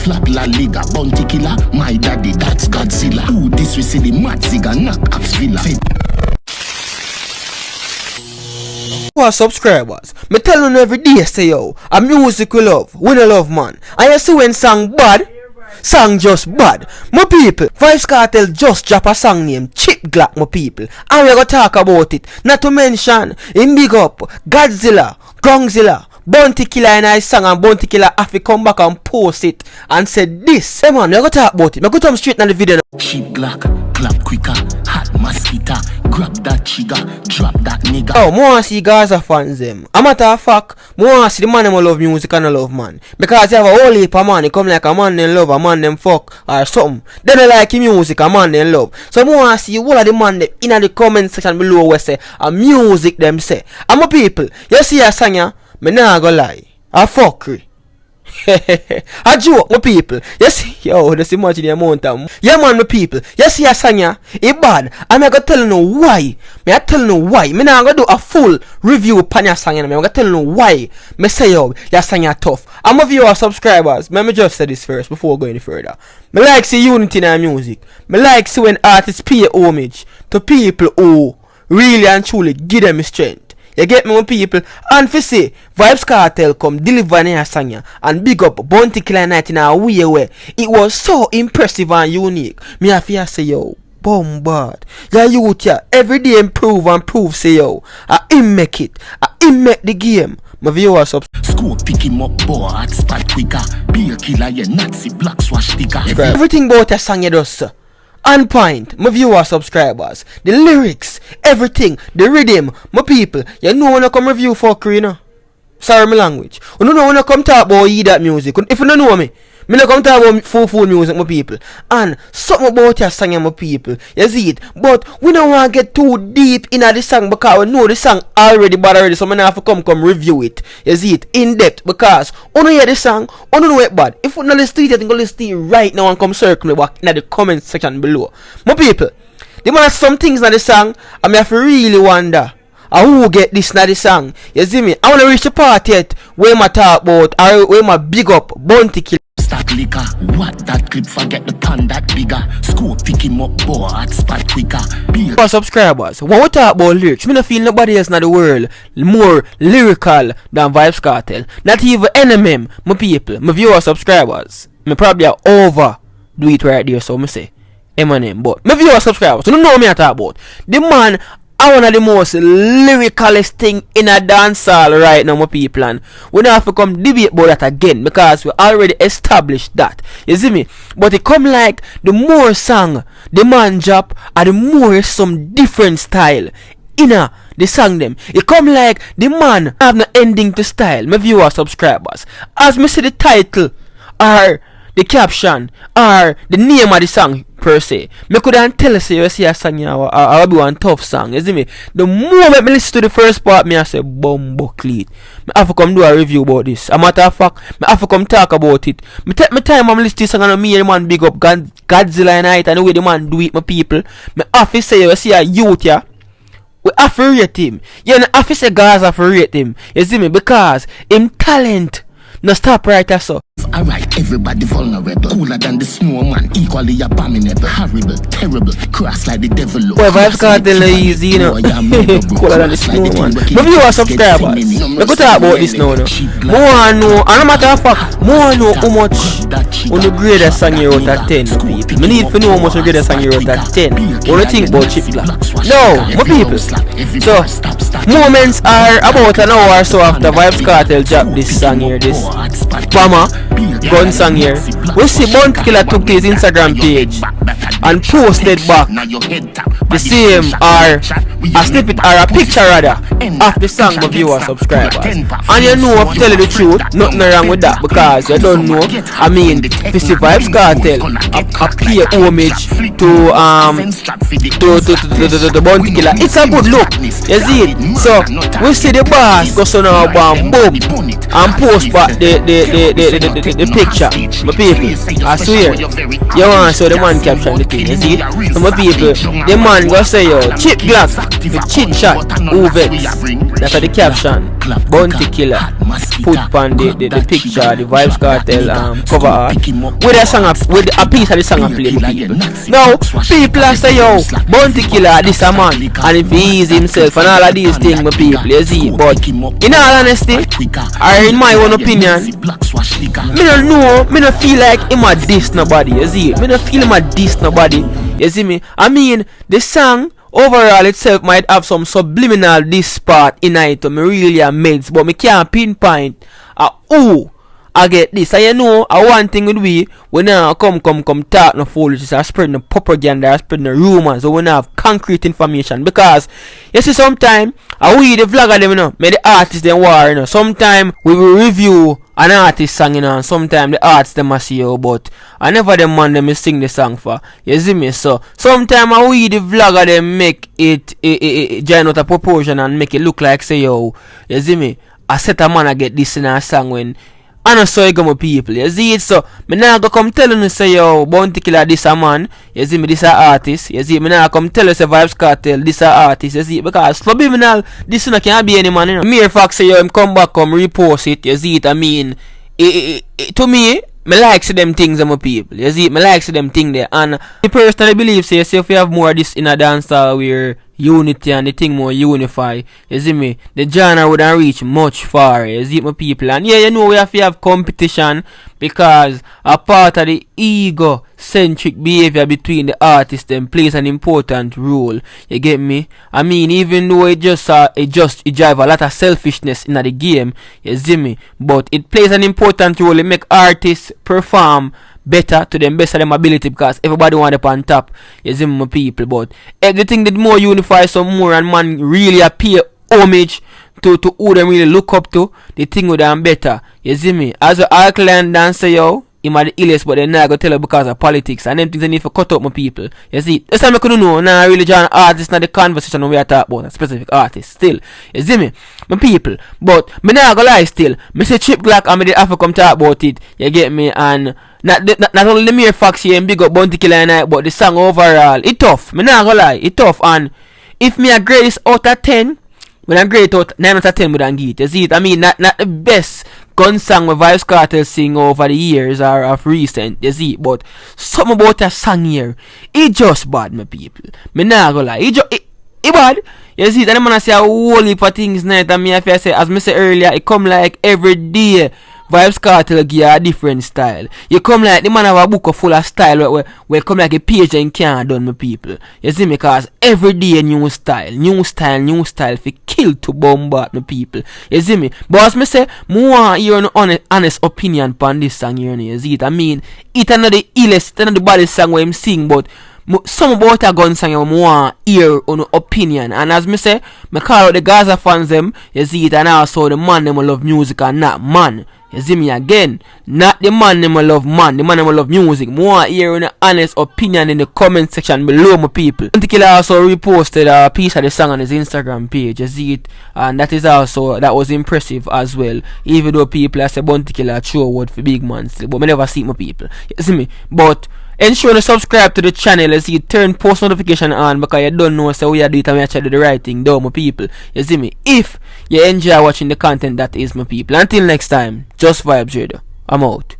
Flap La Liga, Bounty Killer, my daddy, that's Godzilla. Do this we see the mad Ziga, knock Axe Villa. Our subscribers, me tell you every day say yo, a music we love, we no love man. And you see when song bad, song just bad. My people, Vybz Kartel just drop a song named Chip Glock, my people. And we gonna talk about it. Not to mention, in big up, Godzilla, Gongzilla, Bounty Killer in his song, and Bounty Killer have to come back and post it and say this. Hey man, we gonna talk about it. Me go come straight in the video. Chip Glock, clap quicker, hot mosquito, grab that trigger, drop that nigga. Oh, I want to see Gaza fans them. A matter of fact, I want to see the man them love music and I love man. Because you have a whole heap of man, he come like a man them love, a man them fuck, or something. They don't like music, a man them love. So I want to see all of the man them in the comment section below where say, a music them say. And my people, you see a song ya, me nah go lie. A fuckery. A joke, my people. You see, yo, just imagine the amount of. Yeah, man, my people. You see a song ya, it bad. And I gonna tell you why. I tell you why. Me nah gonna do a full review upon your song. I gonna tell you why. Me say yo, your song ya tough. I'm a viewer subscribers. Me just say this first before going further. Me like see unity in our music. Me like see when artists pay homage to people who really and truly give them strength. You get me, my people? And for say, Vybz Kartel come deliver in a song and big up Bounty Killer night in a way where it was so impressive and unique. Me have to say yo, bombard. Ya youth ya, every day improve and prove say yo. Him make it. Him make the game. My viewers up. School pick him up, boy, hot spot quicker. Be a killer, yeah, Nazi black swastika. Everything about a song you does, sir. On point, my viewers, subscribers, the lyrics, everything, the rhythm, my people, you know when I come review for you know. Sorry my language. You know when I come talk about that music. If you don't know me not come talk about full music, my people. And something about your song, my people. You see it. But we don't want to get too deep in the song because we know the song already bad already. So I have to come review it. You see it in depth because you don't hear the song, you don't know it bad. If you don't listen to it, you can go listen to it right now and come circle me back in the comment section below. My people, there are some things in the song I have to really wonder. Who get this in the song? You see me? I want to reach the part yet where my talk about or where my big up Bounty Killer. Stack liquor, what that clip, forget the pan that bigger. School pick him up, boy, hot spot quicker. For subscribers, when we talk about lyrics, me no feel nobody else in the world more lyrical than Vybz Kartel. Not even NMM, my people, my viewer subscribers. Me probably over do it right there, so me say Eminem. But my viewer subscribers, you don't know what me I talk about. The man one of the most lyricalest thing in a dancehall right now, my people, and we don't have to come debate about that again because we already established that. You see me? But it come like the more song the man drop, and the more some different style in the song them. It come like the man have no ending to style. My viewer subscribers, as me see the title or the caption or the name of the song per se, me couldn't tell us you see a song or be one tough song. You see me? The moment me listen to the first part, me I say bumbo cleat. Me have to come do a review about this. A matter of fact, me have to come talk about it. Me take my time and listen to this song and me and the man big up Godzilla night and the way the man do it, my people. Me have to say you see a youth ya. We have to rate him. You know, have to say guys have to rate him. You see me? Because him talent no stop right there so. Alright, everybody vulnerable. Cooler than the snowman, equally abominable. Horrible, terrible, cross like the devil. Boy, Vybz Kartel easy, you know. Cooler than the snowman. But you are subscribers. We go talk about this now. More know, and no matter of fact, more know how much on the greatest song you wrote at 10, people. We need to know how much on the greatest song you wrote at 10. What do you think about Chip Glock? No, my people. So, moments are about an hour or so after Vybz Kartel dropped this song here, this Bama gun song here. We see Bounty Killer took his Instagram page and posted back the same or a snippet or a picture rather of the song of viewer subscribers. And you know, if tell you the truth, nothing wrong with that because you don't know. I mean, if the Vybz Kartel pay homage to the Bounty Killer, it's a good look. You see it? So we see the boss go so now boom and post back the picture. My people, I swear, you want to show the man caption the thing, you see it? So my people, the man go say yo, Chip Glock, the chit chat, who vex. That's the caption. Bounty Killer put on the picture, the Vybz Kartel cover art with a song with a piece of the song I play people. Now people are say yo, Bounty Killer this a man and if he is himself and all of these things my people, you see. But in all honesty, or in my own opinion, me don't know, me don't feel like him a diss nobody, you see. Me don't feel him a diss nobody, you see me. I mean the song overall itself might have some subliminal diss part in it to me really amazed, but me can't pinpoint who I get this. And you know, one thing with we now come talk no foolishness or spread no propaganda or spread no rumors, so we now have concrete information. Because you see sometimes we the vlogger them, you know, me the artists them war, you know. Sometimes we will review an artist song, you know, and sometimes the artists them must see you, but I never them man them sing the song for. You see me? So sometimes we the vlogger them make it join out a proportion and make it look like say yo, you see me? I set a man I get this in a song when I know so you go my people, you see it. So me now go come telling you say yo, Bounty Killer this a man, you see me, this a artist, you see me now come tell you say Vybz Kartel this a artist, you see, because subliminal this no can't be any man, you know. Mere fact say yo him come back come repost it, you see it. I mean to me like see them things my people, you see, me like see them thing there. And I personally believe say if you have more of this in a dancer where unity and the thing more unify, you see me, the genre wouldn't reach much far, you see my people. And yeah, you know we have to have competition because a part of the ego-centric behavior between the artists them plays an important role, you get me. I mean even though it drive a lot of selfishness in the game, you see me, but it plays an important role. It make artists perform better to them, best of them ability, because everybody want up on top, you see my people. But everything that more unify some more and man really appear homage to who them really look up to, the thing with them better, you see me. As a Arkland dancer yo, him are the illest, but they not gonna tell you because of politics and them things they need to cut up my people, you see. That's time I couldn't know now really join artists not the conversation when we are talking about a specific artist still, you see me, my people. But me not gonna lie still, me say Chip Glock and me did have to come talk about it, you get me. And not only the mere facts here and big up Bounty Killer and I, but the song overall, it tough. Me not gonna lie, it tough. And if me a grade this out of 10, when I grade out 9 out of 10 with an get, you see it. I mean not the best gun song with Vybz Kartel sing over the years or of recent, you see it. But something about a song here, it just bad, my people. Me not gonna lie, it bad. You see it, and I'm gonna say a whole heap of things night, and me if I say, as me say earlier, it come like every day. Vybz Kartel give a different style. You come like the man have a book full of style where come like a page and can't done my people. You see me, cause every day new style fi kill to bombard my people. You see me? But as me say, more hear an honest opinion on this song here, you see it. I mean, it's another illest, it's another baddest song where him sing, but some about a gun song you want hear on opinion. And as me say, me call out the Gaza fans them, you see it, and also the man them love music and not man. You see me again, not the man them love man, the man them love music. More hear an honest opinion in the comment section below my people. Bounty Killer also reposted a piece of the song on his Instagram page, you see it, and that was impressive as well. Even though people I say Bounty Killer true word for big man still, but me never see my people. You see me? But ensure to subscribe to the channel, you see, turn post notification on, because you don't know so we are doing it and we actually do the right thing though my people. You see me? If you enjoy watching the content, that is my people. Until next time, Just Vybz Radio. I'm out.